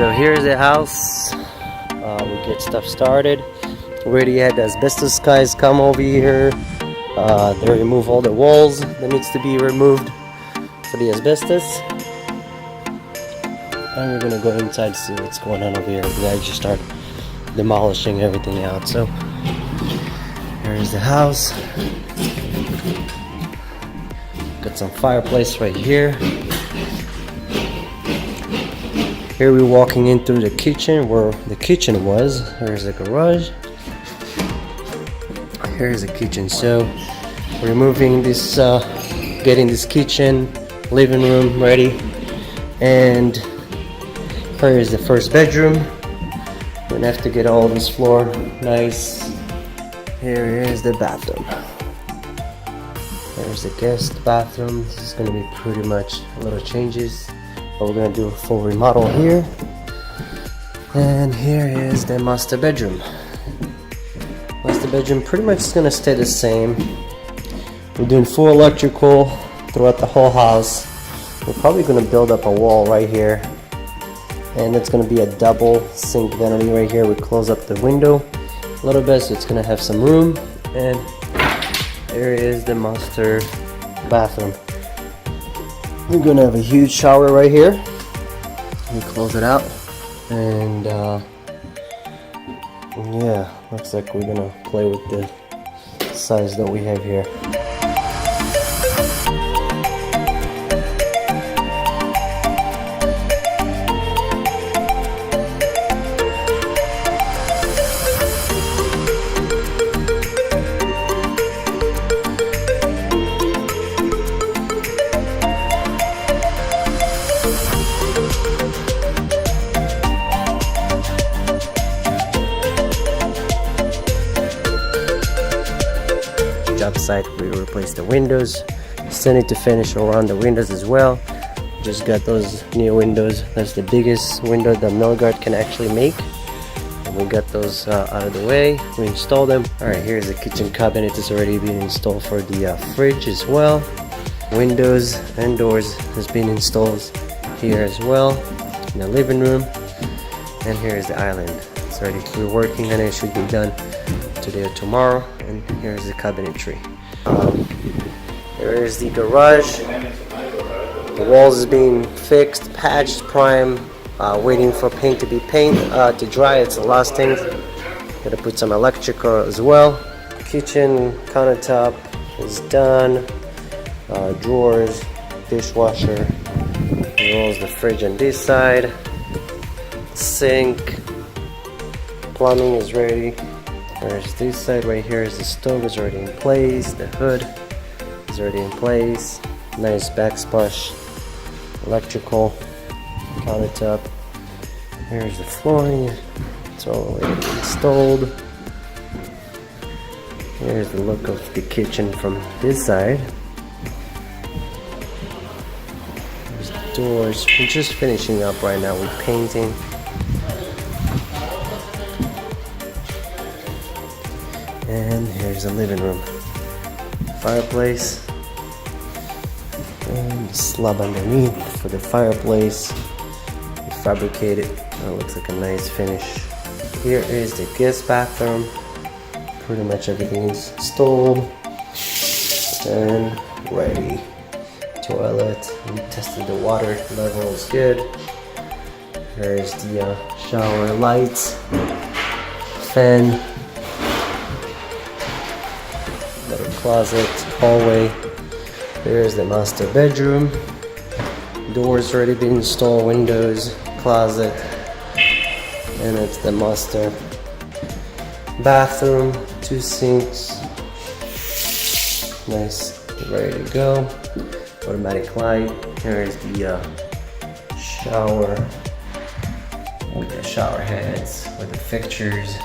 So here's the house. We get stuff started. We already had the asbestos guys come over here. They remove all the walls that needs to be removed for the asbestos. And we're gonna go inside to see what's going on over here. The guys just start demolishing everything out. So here's the house. Got some fireplace right here. Here we're walking into the kitchen where the kitchen was. Here's the garage. Here's the kitchen. So removing this, getting this kitchen, living room ready, and here is the first bedroom. We're gonna have to get all this floor nice. Here is the bathroom. There's the guest bathroom. This is gonna be pretty much a little changes. But we're gonna do a full remodel here. And here is the master bedroom. Master bedroom pretty much is gonna stay the same. We're doing full electrical throughout the whole house. We're probably gonna build up a wall right here. And it's gonna be a double sink vanity right here. We close up the window a little bit so it's gonna have some room. And there is the master bathroom. We're gonna have a huge shower right here. Let me close it out. And yeah, looks like we're gonna play with the size that we have here. Job site, we replaced the windows. Still need to finish around the windows as well. Just got those new windows. That's the biggest window that Milgard can actually make. And we got those out of the way. We installed them. Alright, here's the kitchen cabinet. It's already been installed for the fridge as well. Windows and doors has been installed here as well. In the living room. And here's the island. It's already, we're working on it. It should be done today or tomorrow. And here's the cabinetry. There is the garage. The walls is being fixed, patched, primed, waiting for paint to be to dry. It's the last thing. Gotta put some electrical as well. Kitchen countertop is done. Drawers, dishwasher. Rolls the fridge on this side. Sink. Plumbing is ready. There's this side right here. Is the stove is already in place. The hood is already in place. Nice backsplash. Electrical countertop. Here's the flooring. It's all already installed. Here's the look of the kitchen from this side. There's the doors. We're just finishing up right now with painting. And here's the living room. Fireplace. And the slab underneath for the fireplace. We fabricated. It looks like a nice finish. Here is the guest bathroom. Pretty much everything is installed and ready. Toilet. We tested the water level is good. Here's the shower lights. Fan. Little closet, hallway. There's the master bedroom. Doors already been installed, windows, closet. And it's the master bathroom, 2 sinks. Nice, ready to go. Automatic light. Here is the shower with the shower heads, with the fixtures.